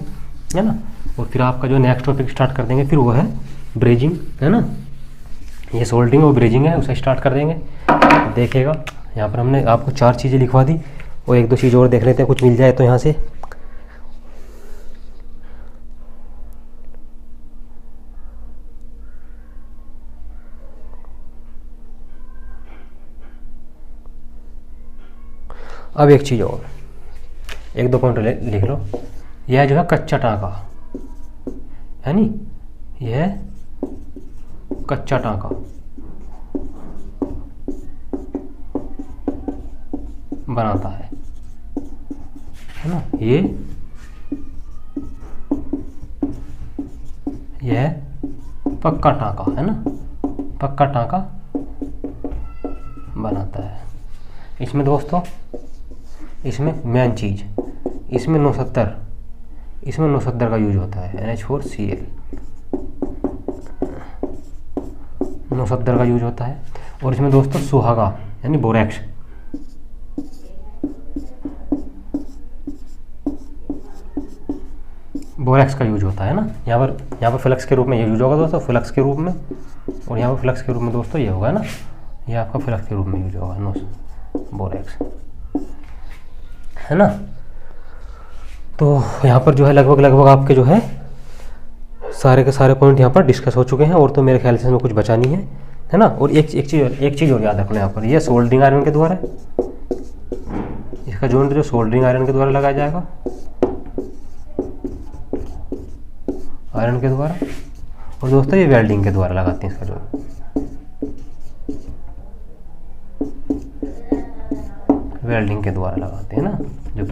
है ना। और फिर आपका जो नेक्स्ट टॉपिक स्टार्ट कर देंगे, फिर वो है ब्रेजिंग, है ना। ये सोल्डरिंग और ब्रेजिंग है, उसे स्टार्ट कर देंगे। देखिएगा, यहाँ पर हमने आपको 4 चीज़ें लिखवा दी, और एक दो चीज़ और देख लेते हैं, कुछ मिल जाए तो यहाँ से। अब एक चीज़ और, एक दो पॉइंट लिख लो। यह जो है कच्चा टाँका, है नी, यह कच्चा टांका बनाता है ना। यह पक्का टांका है ना, पक्का टांका बनाता है। इसमें दोस्तों, इसमें मेन चीज, इसमें 69 का यूज होता है, NH4Cl 69 का यूज होता है। और इसमें दोस्तों सुहागा यानी बोरेक्स, बोरेक्स का यूज होता है ना। यहाँ पर फ्लक्स के रूप में ये यूज होगा दोस्तों, फ्लक्स के रूप में, और यहाँ पर फ्लक्स के रूप में दोस्तों ये होगा ना, ये आपका फ्लक्स के रूप में यूज होगा बोरेक्स, है ना। तो यहाँ पर जो है लगभग आपके जो है सारे के सारे पॉइंट यहाँ पर डिस्कस हो चुके हैं, और तो मेरे ख्याल से इसमें कुछ बचा नहीं है ना। और एक चीज़ और याद रखना यहाँ पर, ये सोल्डरिंग आयरन के द्वारा, इसका जॉइंट जो सोल्डरिंग आयरन के द्वारा लगाया जाएगा, आयरन के द्वारा। और दोस्तों ये वेल्डिंग के द्वारा लगाते हैं इसका जॉइंट, वेल्डिंग के द्वारा लगाते हैं ना, जो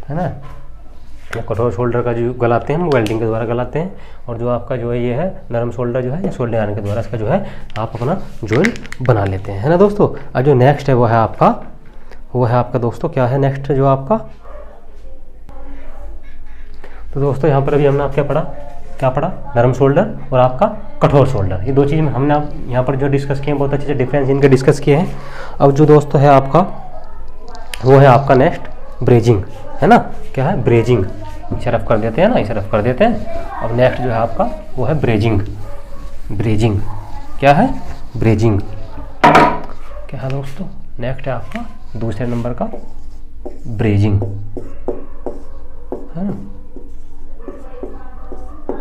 है ना। कठोर शोल्डर का जो गलाते हैं हम वेल्डिंग के द्वारा गलाते हैं, और जो आपका जो है ये है नरम शोल्डर जो है ये सोल्डरिंग आयरन के द्वारा इसका जो है आप अपना जॉइंट बना लेते हैं, है ना दोस्तों। और जो नेक्स्ट है वो है आपका दोस्तों क्या है नेक्स्ट जो आपका, तो दोस्तों यहाँ पर अभी हमने क्या पढ़ा, नरम शोल्डर और आपका कठोर शोल्डर। ये दो चीज़ हमने यहाँ पर जो डिस्कस किए हैं, बहुत अच्छे से डिफरेंस इनके डिस्कस किए हैं। अब जो दोस्तों है आपका वो है आपका नेक्स्ट ब्रेजिंग, है ना। क्या है ब्रेजिंग, इसे रफ कर देते हैं ना, इसे रफ कर देते हैं। अब नेक्स्ट जो है आपका वो है ब्रेजिंग। ब्रेजिंग क्या है, ब्रेजिंग क्या है दोस्तों, नेक्स्ट है आपका दूसरे नंबर का ब्रेजिंग, है ना।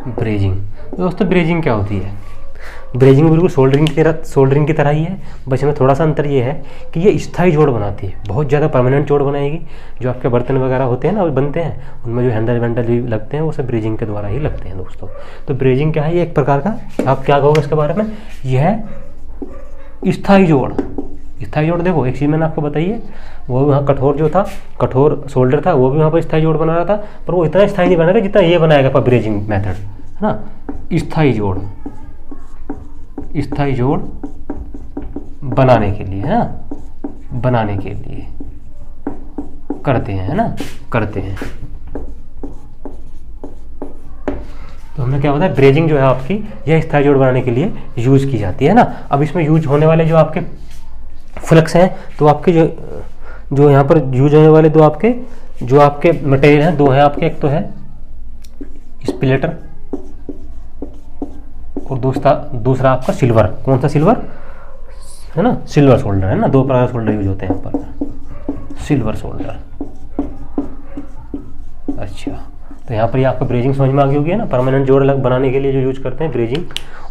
ब्रेजिंग दोस्तों, ब्रेजिंग क्या होती है, ब्रेजिंग बिल्कुल सोल्डरिंग की तरह ही है, बस इसमें थोड़ा सा अंतर ये है कि ये स्थायी जोड़ बनाती है, बहुत ज़्यादा परमानेंट जोड़ बनाएगी। जो आपके बर्तन वगैरह होते हैं ना, बनते हैं, उनमें जो हैंडल वैंडल भी लगते हैं वो सब ब्रेजिंग के द्वारा ही लगते हैं दोस्तों। तो ब्रेजिंग क्या है, ये एक प्रकार का, आप क्या कहोगे इसके बारे में, यह स्थायी जोड़। स्थायी जोड़ देखो, एक चीज़ मैंने आपको बताइए, वो वहाँ कठोर जो था, कठोर शोल्डर था, वो भी वहाँ पर स्थायी जोड़ बना रहा था, पर वो इतना स्थायी नहीं बनाएगा जितना ये बनाएगा ब्रेजिंग मेथड, है ना। स्थायी जोड़ बनाने के लिए, है ना, बनाने के लिए करते हैं, है ना, करते हैं। तो हमने क्या बताया, ब्रेजिंग जो है आपकी यह स्थायी जोड़ बनाने के लिए यूज की जाती है ना। अब इसमें यूज होने वाले जो आपके फ्लक्स हैं, तो आपके जो यहाँ पर यूज होने वाले जो आपके मटेरियल हैं, दो हैं आपके, एक तो है स्प्लिटर और दूसरा आपका सिल्वर। कौन सा सिल्वर, है ना, सिल्वर शोल्डर, है ना। दो प्रकार शोल्डर यूज होते हैं यहाँ पर, सिल्वर शोल्डर। अच्छा, तो यहाँ पर ये आपका ब्रेजिंग समझ में आ गई होगी, है ना, परमानेंट जोड़ बनाने के लिए जो यूज करते हैं ब्रेजिंग।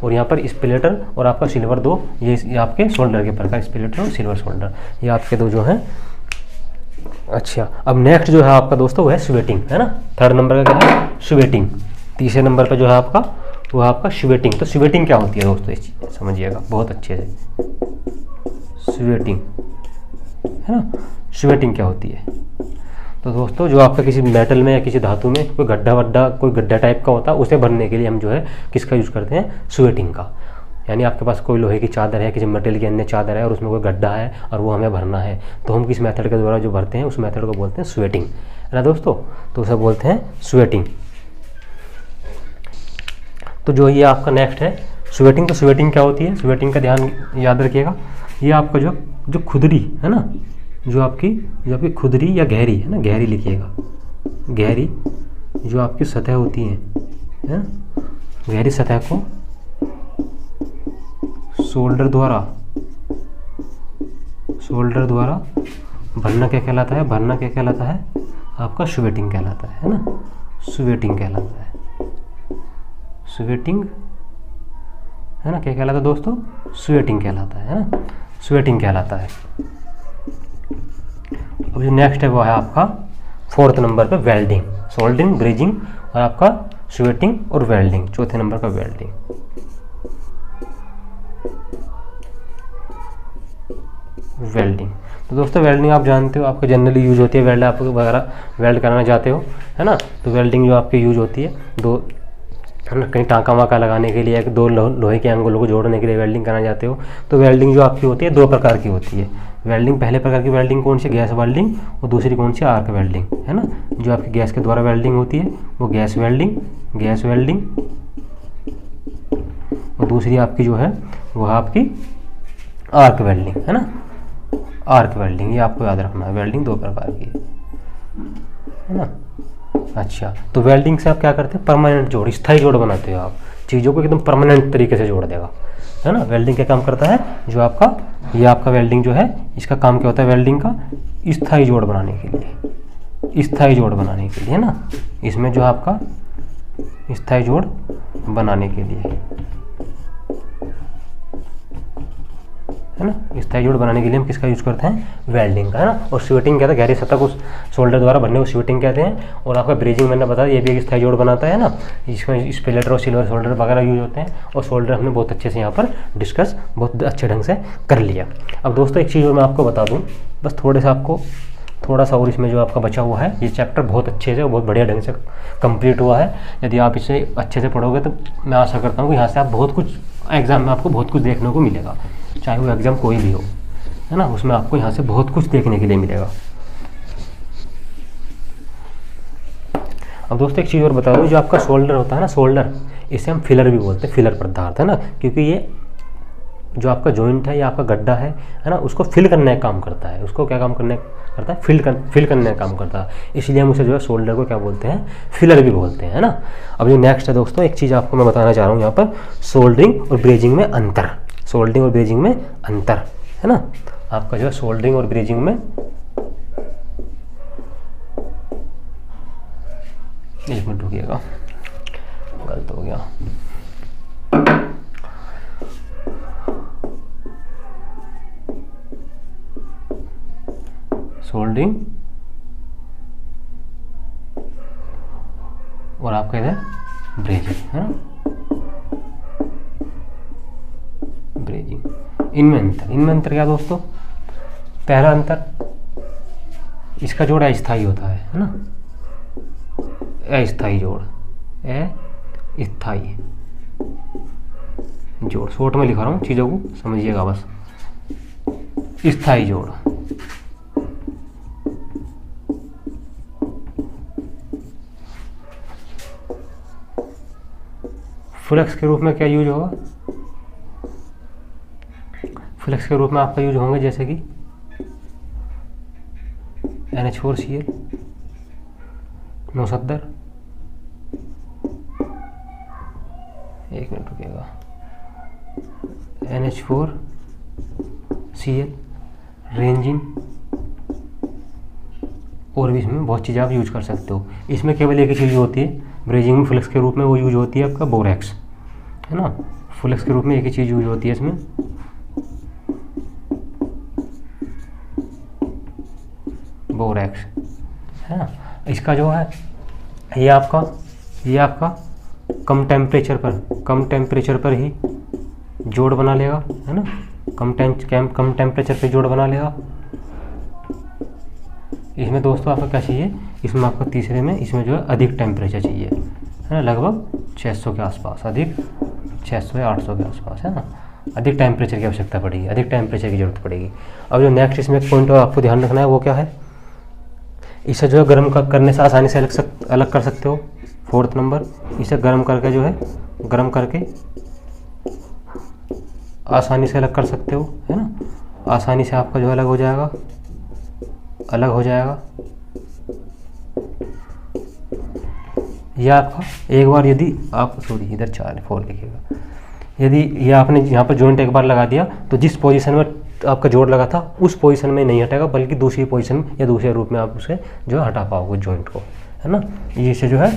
और यहाँ पर स्प्लिटर और आपका सिल्वर, दो ये आपके शोल्डर के प्रकार, स्प्लिटर और सिल्वर शोल्डर, ये आपके दो जो हैं। अच्छा, अब नेक्स्ट जो है आपका दोस्तों वो है स्वेटिंग, है ना। थर्ड नंबर का क्या है, स्वेटिंग। तीसरे नंबर पर जो है आपका वो है आपका स्वेटिंग। तो स्वेटिंग क्या होती है दोस्तों, इस चीज़ समझिएगा बहुत अच्छे से। स्वेटिंग, है ना, स्वेटिंग क्या होती है, तो दोस्तों जो आपका किसी मेटल में या किसी धातु में कोई गड्ढा टाइप का होता है, उसे भरने के लिए हम जो है किसका यूज़ करते हैं, स्वेटिंग का। यानी आपके पास कोई लोहे की चादर है, किसी मेटल की अन्य चादर है, और उसमें कोई गड्ढा है और वो हमें भरना है, तो हम किस मेथड के द्वारा जो भरते हैं उस मेथड को बोलते हैं स्वेटिंग, है ना दोस्तों। तो उसे बोलते हैं स्वेटिंग। तो जो ये आपका नेक्स्ट है स्वेटिंग। तो स्वेटिंग क्या होती है, स्वेटिंग का ध्यान याद रखिएगा। ये आपका जो खुदरी है ना, जो आपकी खुदरी या गहरी है ना, गहरी लिखिएगा, गहरी जो आपकी सतह होती है, गहरी सतह को शोल्डर द्वारा भरना क्या कहलाता है, भरना क्या कहलाता है, आपका स्वेटिंग कहलाता है ना, स्वेटिंग कहलाता है। स्वेटिंग, है ना, क्या कहलाता है दोस्तों, स्वेटिंग कहलाता है ना, स्वेटिंग कहलाता है। अब जो नेक्स्ट है वो है आपका फोर्थ नंबर पे वेल्डिंग, सोल्डरिंग, ब्रेजिंग और आपका स्वेटिंग और वेल्डिंग, चौथे नंबर का वेल्डिंग। वेल्डिंग, तो दोस्तों वेल्डिंग आप जानते हो आपको जनरली यूज होती है, वेल्ड आप वगैरह वेल्ड करना चाहते हो, है ना, तो वेल्डिंग जो आपकी यूज होती है दो, है ना, कहीं टाँका वाँका लगाने के लिए, दो लोहे के एंगलों को जोड़ने के लिए वेल्डिंग करना चाहते हो, तो वेल्डिंग जो आपकी होती है दो प्रकार की होती है। वेल्डिंग, पहले प्रकार की वेल्डिंग कौन सी, गैस वेल्डिंग, और दूसरी कौन सी, आर्क वेल्डिंग, है ना। जो आपकी गैस के द्वारा वेल्डिंग होती है वो गैस वेल्डिंग, गैस वेल्डिंग, और दूसरी आपकी जो है वो आपकी आर्क वेल्डिंग, है ना, आर्क वेल्डिंग, ये आपको याद रखना है। वेल्डिंग दो प्रकार की है ना। अच्छा, तो वेल्डिंग से आप क्या करते हैं, परमानेंट जोड़, स्थायी जोड़ बनाते हो आप, चीज़ों को एकदम परमानेंट तरीके से जोड़ देगा, है ना। वेल्डिंग क्या काम करता है, जो आपका ये आपका वेल्डिंग जो है इसका काम क्या होता है, वेल्डिंग का स्थायी जोड़ बनाने के लिए, स्थायी जोड़ बनाने के लिए, है ना। इसमें जो आपका स्थायी जोड़ बनाने के लिए, है ना, स्थायी जोड़ बनाने के लिए हम किसका यूज़ करते हैं, वेल्डिंग का, है ना। और स्वेटिंग कहते हैं गहरी सतह को सोल्डर द्वारा बनने को स्वेटिंग कहते हैं। और आपका ब्रेजिंग मैंने बताया ये भी एक स्थायी जोड़ बनाता है ना, इसमें स्पेलेटर और सिल्वर सोल्डर वगैरह यूज होते हैं। और सोल्डर हमने बहुत अच्छे से यहाँ पर डिस्कस बहुत अच्छे ढंग से कर लिया। अब दोस्तों एक चीज़ मैं आपको बता दूँ, बस थोड़ा सा और इसमें जो आपका बचा हुआ है, ये चैप्टर बहुत अच्छे से, बहुत बढ़िया ढंग से कंप्लीट हुआ है। यदि आप इसे अच्छे से पढ़ोगे तो मैं आशा करता हूँ कि यहाँ से आप बहुत कुछ एग्जाम में आपको बहुत कुछ देखने को मिलेगा, चाहे वो एग्ज़ाम कोई भी हो, है ना, उसमें आपको यहाँ से बहुत कुछ देखने के लिए मिलेगा। अब दोस्तों एक चीज़ और बता दूँ, जो आपका सोल्डर होता है ना, सोल्डर, इसे हम फिलर भी बोलते हैं, फिलर पदार्थ, है ना, क्योंकि ये जो आपका जॉइंट है या आपका गड्ढा है ना, उसको फिल करने का काम करता है। उसको क्या काम करने करता है, फिल करने का काम करता है। इसलिए हम उसे जो है सोल्डर को क्या बोलते हैं, फिलर भी बोलते हैं, है ना। अब जो नेक्स्ट है दोस्तों, एक चीज़ आपको मैं बताना चाह रहा हूँ यहाँ पर, सोल्डरिंग और ब्रेजिंग में अंतर, सोल्डरिंग और ब्रेजिंग में अंतर, है ना। आपका जो है सोल्डरिंग और ब्रेजिंग में, एक मिनट रुकिएगा, गलत हो गया। सोल्डरिंग और आपका इधर ब्रेजिंग, है ना, ब्रेजिंग। इनमें अंतर क्या दोस्तों, पहला अंतर, इसका जोड़ अस्थायी होता है ना, अस्थायी जोड़, अस्थायी जोड़, शॉर्ट में लिखा रहा हूँ, चीज़ों को समझिएगा बस। स्थायी जोड़, फ्लक्स के रूप में क्या यूज होगा, फ्लक्स के रूप में आपका यूज होंगे जैसे कि NH4Cl 970, एक मिनट रुकिएगा, NH4Cl, रेंजिन, और भी इसमें बहुत चीज़ें आप यूज कर सकते हो। इसमें केवल एक ही चीज़ होती है ब्रेजिंग में, फ्लक्स के रूप में, वो यूज होती है आपका बोरेक्स, है ना। फ्लक्स के रूप में एक ही चीज़ यूज होती है इसमें, बोरेक्स, है ना। इसका जो है ये आपका कम टेम्परेचर पर ही जोड़ बना लेगा, है ना, कम टेम्परेचर पे जोड़ बना लेगा। इसमें दोस्तों आपका क्या चाहिए, इसमें आपको तीसरे में इसमें जो है अधिक टेम्परेचर चाहिए, है ना, लगभग 600 के आसपास, अधिक 600 या 800 के आसपास, है ना। अधिक टेम्परेचर की आवश्यकता पड़ेगी, अधिक टेम्परेचर की जरूरत पड़ेगी। अब जो नेक्स्ट इसमें एक पॉइंट आपको ध्यान रखना है वो क्या है, इसे जो है गर्म करने से आसानी से अलग कर सकते हो। 4th नंबर, इसे गर्म करके जो है आसानी से अलग कर सकते हो, है ना, आसानी से आपका जो अलग हो जाएगा। यह आपका एक बार यदि आप इधर 4 लिखिएगा, यदि ये आपने यहाँ पर जॉइंट एक बार लगा दिया तो जिस पोजीशन में आपका जोड़ लगा था उस पोजीशन में नहीं हटेगा, बल्कि दूसरी पोजीशन या दूसरे रूप में आप उसे जो है हटा पाओगे जॉइंट को, है ना। इसे जो है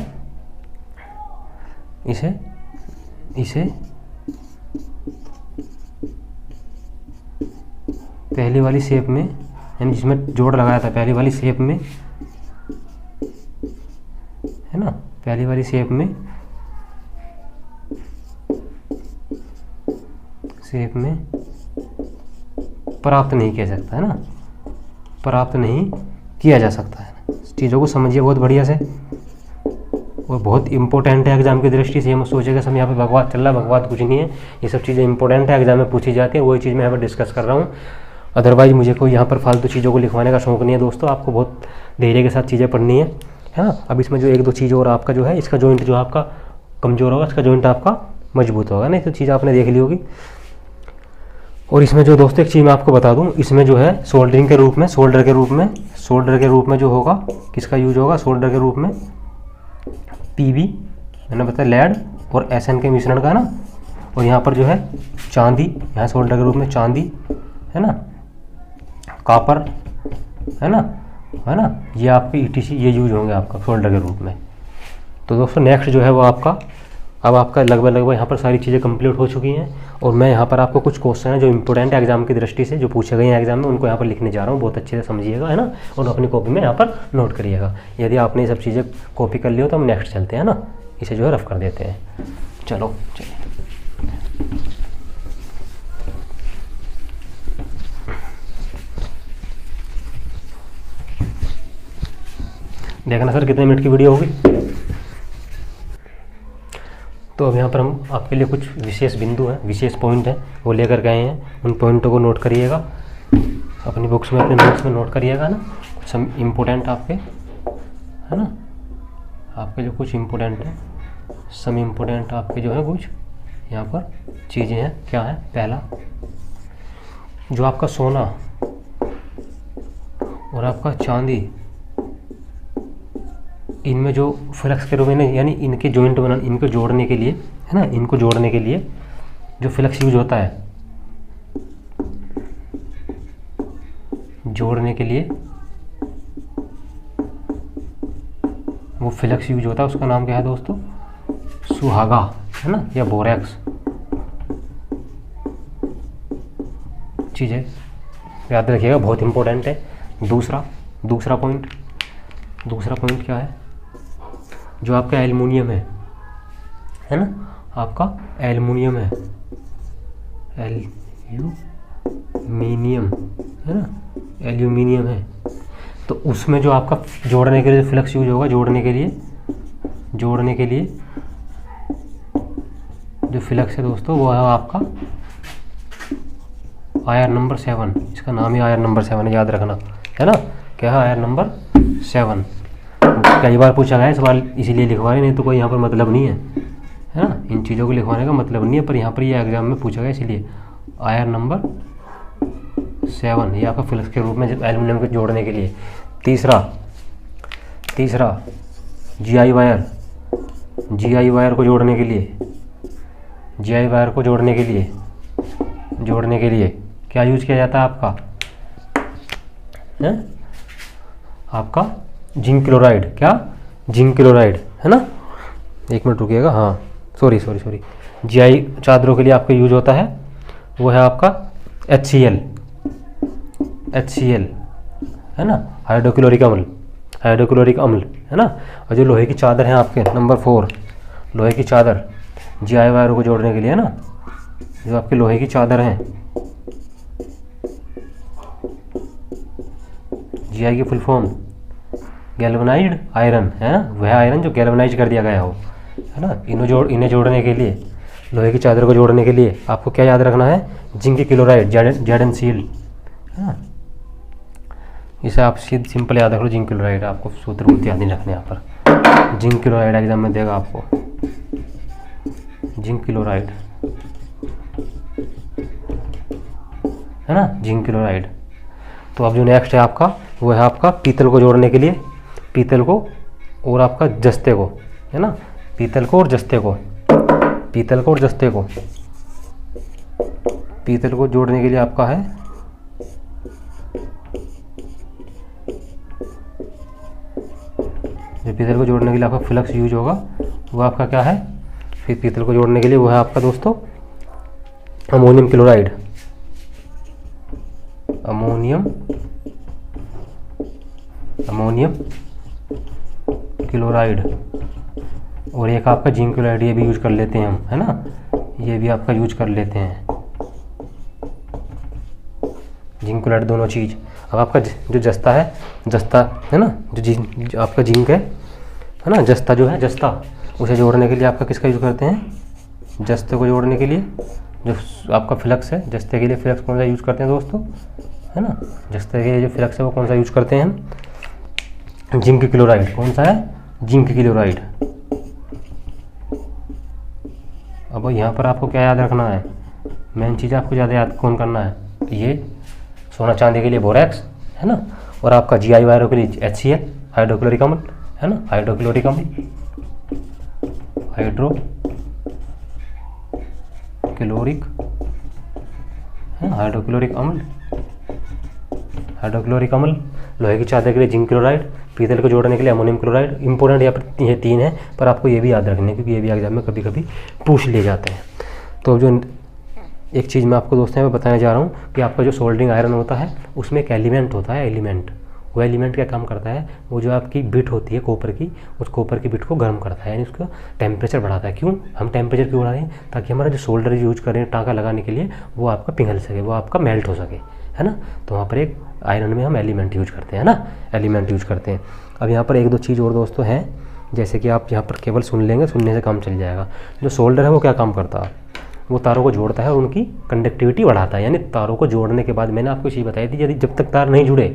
इसे पहली वाली शेप में, यानी जिसमें जोड़ लगाया था पहली वाली शेप में, है ना, पहली वाली शेप में शेप में प्राप्त नहीं किया सकता है ना, प्राप्त नहीं किया जा सकता है। चीज़ों को समझिए बहुत बढ़िया से, और बहुत इंपॉर्टेंट है एग्जाम की दृष्टि से। हम सोचेगा सब यहाँ पे बकवास चल रहा है, बकवास कुछ नहीं है, ये सब चीज़ें इंपॉर्टेंट है, एग्जाम में पूछी जाती है, वही चीज़ मैं यहाँ पर डिस्कस कर रहा हूँ। अदरवाइज मुझे कोई यहाँ पर फालतू चीज़ों को लिखवाने का शौक नहीं है दोस्तों, आपको बहुत धैर्य के साथ चीज़ें पढ़नी है ना। अब इसमें जो एक दो चीज़ और आपका जो है, इसका जॉइंट जो आपका कमज़ोर होगा, इसका जॉइंट आपका मजबूत होगा ना, तो चीज़ आपने देख ली होगी। और इसमें जो दोस्तों एक चीज़ मैं आपको बता दूं, इसमें जो है सोल्डरिंग के रूप में, सोल्डर के रूप में जो होगा, किसका यूज होगा, सोल्डर के रूप में पीबी मैंने बताया लेड और एसएन के मिश्रण का ना। और यहाँ पर जो है चांदी, यहाँ सोल्डर के रूप में चांदी है ना, कॉपर है ना, ये आपके ईटीसी ये यूज होंगे आपका सोल्डर के रूप में। तो दोस्तों नेक्स्ट जो है वो आपका, अब आपका लगभग यहाँ पर सारी चीज़ें कंप्लीट हो चुकी हैं। और मैं यहाँ पर आपको कुछ क्वेश्चन है जो इंपॉर्टेंट है एग्जाम की दृष्टि से, जो पूछे गए हैं एग्जाम में, उनको यहाँ पर लिखने जा रहा हूँ, बहुत अच्छे से समझिएगा है ना, और अपनी कॉपी में यहाँ पर नोट करिएगा। यदि आपने ये सब चीज़ें कॉपी कर ली हो तो हम नेक्स्ट चलते हैं ना, इसे जो है रफ कर देते हैं। चलो चलिए, देखना सर कितने मिनट की वीडियो होगी। तो अब यहाँ पर हम आपके लिए कुछ विशेष बिंदु हैं, विशेष पॉइंट हैं, वो लेकर गए हैं, उन पॉइंटों को नोट करिएगा अपनी बुक्स में, अपने नोट्स में नोट करिएगा ना। कुछ सम इम्पोर्टेंट आपके है ना, आपके जो कुछ इम्पोर्टेंट है, सम इम्पोर्टेंट आपके जो है कुछ यहाँ पर चीज़ें हैं। क्या है, पहला जो आपका सोना और आपका चांदी, इनमें जो फ्लक्स के रूप में, यानी इनके जॉइंट बना, इनको जोड़ने के लिए है ना, इनको जोड़ने के लिए जो फ्लक्स यूज होता है, जोड़ने के लिए वो फ्लक्स यूज होता है, उसका नाम क्या है दोस्तों, सुहागा है ना, या बोरेक्स। चीज़ें याद रखिएगा, बहुत इंपॉर्टेंट है। दूसरा पॉइंट क्या है, जो आपका एल्युमिनियम है ना, आपका एल्युमिनियम है, एल्यूमिनियम है ना, एल्यूमिनियम है। तो उसमें जो आपका जोड़ने के लिए फ्लक्स यूज होगा, जोड़ने के लिए जो फ्लक्स है दोस्तों, वो है आपका आयरन नंबर 7। इसका नाम ही आयरन नंबर 7 है, याद रखना है ना। क्या है, आयरन नंबर 7। कई बार पूछा गया है सवाल, इसीलिए लिखवा रहे, नहीं तो कोई यहाँ पर मतलब नहीं है ना, इन चीज़ों को लिखवाने का मतलब नहीं है, पर यहाँ पर ये एग्जाम में पूछा गया इसलिए। आयरन नंबर 7 ये आपका फ्लक्स के रूप में एल्युमिनियम को जोड़ने के लिए। तीसरा जीआई वायर को जोड़ने के लिए क्या यूज किया जाता है आपका, है आपका जिंक क्लोराइड। क्या, जिंक क्लोराइड है ना। एक मिनट रुकिएगा, हाँ सॉरी जीआई चादरों के लिए आपका यूज होता है, वो है आपका HCl है ना, हाइड्रोक्लोरिक अम्ल है ना। और जो लोहे की चादर है आपके, नंबर 4 लोहे की चादर, जीआई वायरों को जोड़ने के लिए है ना, जो आपके लोहे की चादर हैं, जीआई की फुल फॉर्म गैल्वेनाइज्ड आयरन है ना, वह आयरन जो गैल्वेनाइज कर दिया गया हो है ना। इन्हें जोड़ने के लिए, लोहे की चादर को जोड़ने के लिए आपको क्या याद रखना है, जिंक क्लोराइड, ZnCl है ना। इसे आप सिंपल याद रख लो, जिंक क्लोराइड। आपको सूत्र बहुत याद नहीं रखने यहाँ पर, जिंक क्लोराइड एग्जाम में देगा आपको, जिंक क्लोराइड है ना, जिंक क्लोराइड। तो अब जो नेक्स्ट है आपका, वो है आपका पीतल को जोड़ने के लिए, पीतल को और आपका जस्ते को है ना, पीतल को और जस्ते को जोड़ने के लिए आपका है जो पीतल को जोड़ने के लिए आपका फ्लक्स यूज होगा, वो आपका क्या है, फिर पीतल को जोड़ने के लिए वो है आपका दोस्तों अमोनियम क्लोराइड, और एक आपका जिंक क्लोराइड, ये भी यूज कर लेते हैं हम है ना, ये भी आपका यूज कर लेते हैं जिंक क्लोराइड दोनों चीज़। अब आपका जो जस्ता है ना, जो आपका जिंक है ना, जस्ता जो है, जस्ता उसे जोड़ने के लिए आपका किसका यूज़ करते हैं, जस्ते को जोड़ने के लिए जो आपका फ्लक्स है, जस्ते के लिए फ्लक्स कौन सा यूज़ करते हैं दोस्तों, है ना, जस्ते के लिए जो फ्लक्स है वो कौन सा यूज़ करते हैं हम, जिंक क्लोराइड। कौन सा है, जिंक क्लोराइड। अब यहाँ पर आपको क्या याद रखना है, मेन चीज़ आपको ज़्यादा याद कौन करना है, ये सोना चांदी के लिए बोरेक्स है ना, और आपका GI वायरों के लिए HCl हाइड्रोक्लोरिक अम्ल है ना, हाइड्रोक्लोरिक अम्ल, हाइड्रोक्लोरिक अम्ल, लोहे की चादर के लिए जिंक क्लोराइड, पीतल को जोड़ने के लिए अमोनियम क्लोराइड। इंपॉर्टेंट यहाँ पर ये 3 है, पर आपको ये भी याद रखने क्योंकि ये भी एग्जाम में कभी कभी पूछ लिए जाते हैं। तो जो एक चीज़ मैं आपको दोस्तों मैं बताने जा रहा हूँ कि आपका जो सोल्डरिंग आयरन होता है उसमें एक एलिमेंट होता है, एलिमेंट। वो एलिमेंट क्या काम करता है, वो जो आपकी बिट होती है कॉपर की, उस कॉपर की बिट को गर्म करता है, यानी उसका टेम्परेचर बढ़ाता है। क्यों हम टेम्परेचर क्यों बढ़ा रहे हैं, ताकि हमारा जो सोल्डर यूज कर रहे हैं टाँका लगाने के लिए वो आपका पिघल सके, वो आपका मेल्ट हो सके, है ना। तो वहाँ पर एक आयरन में हम एलिमेंट यूज करते हैं ना, एलिमेंट यूज करते हैं। अब यहाँ पर 1-2 चीज़ और दोस्तों हैं, जैसे कि आप यहाँ पर केवल सुन लेंगे, सुनने से काम चल जाएगा। जो सोल्डर है वो क्या काम करता है, वो तारों को जोड़ता है और उनकी कंडक्टिविटी बढ़ाता है। यानी तारों को जोड़ने के बाद मैंने आपको चीज़ बताई थी, यदि जब तक तार नहीं जुड़े,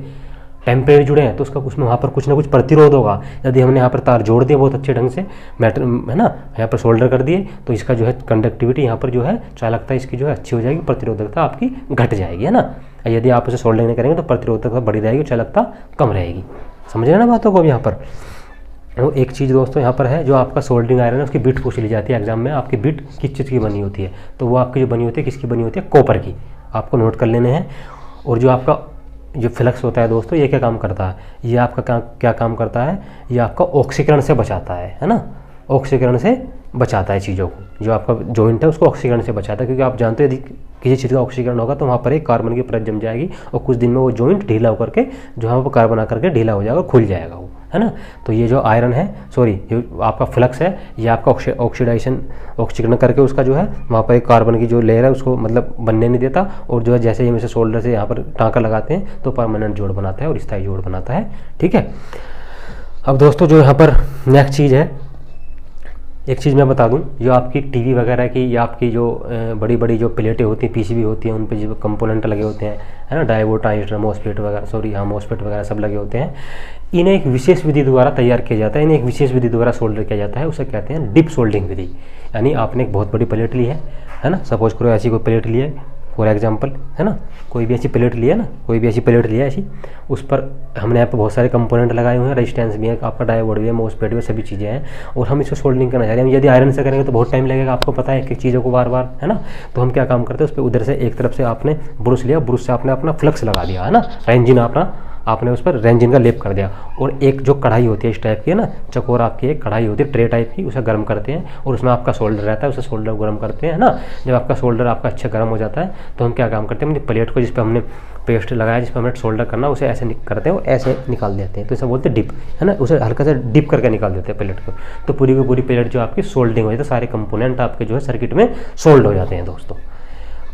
टेम्परेरी जुड़े हैं, तो उसका उसमें वहाँ पर कुछ ना कुछ प्रतिरोध होगा। यदि हमने यहाँ पर तार जोड़ दिए बहुत अच्छे ढंग से, मैटर है ना, यहाँ पर सोल्डर कर दिए, तो इसका जो है कंडक्टिविटी यहाँ पर जो है चालकता इसकी जो है अच्छी हो जाएगी, प्रतिरोधकता आपकी घट जाएगी, है ना। यदि आप उसे सोल्डरिंग नहीं करेंगे तो प्रतिरोधकता बढ़ी रहेगी, चालकता कम रहेगी। समझ रहे ना बातों को। अब यहाँ पर वो एक चीज़ दोस्तों यहाँ पर है, जो आपका सोल्डरिंग आयरन है उसकी बिट पूछ ली जाती है एग्जाम में, आपकी बिट किस चीज़ की बनी होती है, तो वो आपकी जो बनी होती है किसकी बनी होती है, कॉपर की। आपको नोट कर लेने हैं। और जो आपका जो फ्लक्स होता है दोस्तों, ये क्या काम करता है, ये आपका क्या काम करता है, ये आपका ऑक्सीकरण से बचाता है ना, ऑक्सीकरण से बचाता है चीज़ों को। जो आपका जॉइंट है उसको ऑक्सीकरण से बचाता है, क्योंकि आप जानते हैं यदि किसी चीज़ का ऑक्सीकरण होगा तो वहाँ पर एक कार्बन की परत जम जाएगी और कुछ दिन में वो जॉइंट ढीला होकर के जो है वो कार्बन आकर के ढीला हो जाएगा, खुल जाएगा वो, है ना। तो ये जो आयरन है, सॉरी ये आपका फ्लक्स है, ये आपका ऑक्सीकरण करके उसका जो है वहाँ पर एक कार्बन की जो लेयर है उसको मतलब बनने नहीं देता, और जो है जैसे ही हम इसे शोल्डर से यहाँ पर टाँका लगाते हैं तो परमानेंट जोड़ बनाता है और स्थायी जोड़ बनाता है, ठीक है। अब दोस्तों जो यहाँ पर नेक्स्ट चीज़ है, एक चीज़ मैं बता दूं, जो आपकी टीवी वगैरह की या आपकी जो बड़ी बड़ी जो प्लेटें होती हैं, पीसीबी होती हैं, उन पे जो कंपोनेंट लगे होते हैं, है ना, डायोड, ट्रांजिस्टर, मॉसफेट वगैरह, सॉरी हाँ मॉसफेट वगैरह सब लगे होते हैं। इन्हें एक विशेष विधि द्वारा तैयार किया जाता है, इन्हें एक विशेष विधि द्वारा सोल्डर किया जाता है, उसे कहते हैं डिप सोल्डरिंग विधि। यानी आपने एक बहुत बड़ी प्लेट ली है ना, सपोज करो ऐसी कोई प्लेट ली है फॉर एग्जाम्पल, है ना, कोई भी ऐसी प्लेट ली है ना, कोई भी ऐसी प्लेट ली है ऐसी, उस पर हमने यहाँ पर बहुत सारे कंपोनेंट लगाए हुए हैं, रेजिस्टेंस भी है, आपका डायोड भी है, मॉसफेट भी, सभी चीज़ें हैं, और हम इसको सोल्डरिंग करना चाह रहे हैं। यदि आयरन से करेंगे तो बहुत टाइम लगेगा, आपको पता है, एक एक चीज़ों को बार बार, है ना। तो हम क्या काम करते हैं, उस पर उधर से एक तरफ से आपने ब्रश लिया, ब्रश से आपने अपना फ्लक्स लगा दिया, है ना, रेंजिन आपने उस पर रेंजिन का लेप कर दिया, और एक जो कढ़ाई होती है इस टाइप की, है ना, चकोर आपकी एक कढ़ाई होती है ट्रे टाइप की, उसे गर्म करते हैं और उसमें आपका सोल्डर रहता है, उसे सोल्डर गर्म करते हैं, है ना। जब आपका सोल्डर आपका अच्छा गर्म हो जाता है तो हम क्या काम करते हैं, प्लेट को जिस पर हमने पेस्ट लगाया, जिस पर हमने सोल्डर करना, उसे ऐसे करते हैं और ऐसे निकाल देते हैं, तो इसे बोलते हैं डिप, है ना, उसे हल्का सा डिप करके निकाल देते हैं प्लेट को, तो पूरी की पूरी प्लेट जो आपकी सोल्डिंग हो जाती है, सारे कंपोनेंट आपके जो है सर्किट में सोल्ड हो जाते हैं दोस्तों।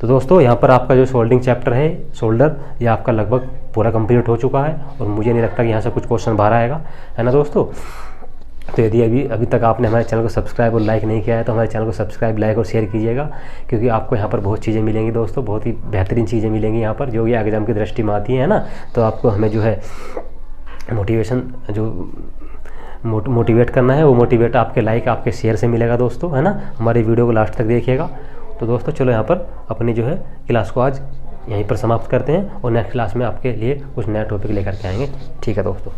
तो दोस्तों यहाँ पर आपका जो सोल्डरिंग चैप्टर है, सोल्डर, ये आपका लगभग पूरा कंप्लीट हो चुका है, और मुझे नहीं लगता कि यहाँ से कुछ क्वेश्चन बाहर आएगा, है ना दोस्तों। तो यदि अभी तक आपने हमारे चैनल को सब्सक्राइब और लाइक नहीं किया है तो हमारे चैनल को सब्सक्राइब, लाइक और शेयर कीजिएगा, क्योंकि आपको यहाँ पर बहुत चीज़ें मिलेंगी दोस्तों, बहुत ही बेहतरीन चीज़ें मिलेंगी यहाँ पर, जो ये एग्ज़ाम की दृष्टि में आती है ना। तो आपको हमें जो है मोटिवेशन जो मोटिवेट करना है, वो मोटिवेट आपके लाइक, आपके शेयर से मिलेगा दोस्तों, है ना। हमारी वीडियो को लास्ट तक देखिएगा। तो दोस्तों चलो यहाँ पर अपनी जो है क्लास को आज यहीं पर समाप्त करते हैं, और नेक्स्ट क्लास में आपके लिए कुछ नया टॉपिक लेकर के आएंगे, ठीक है दोस्तों।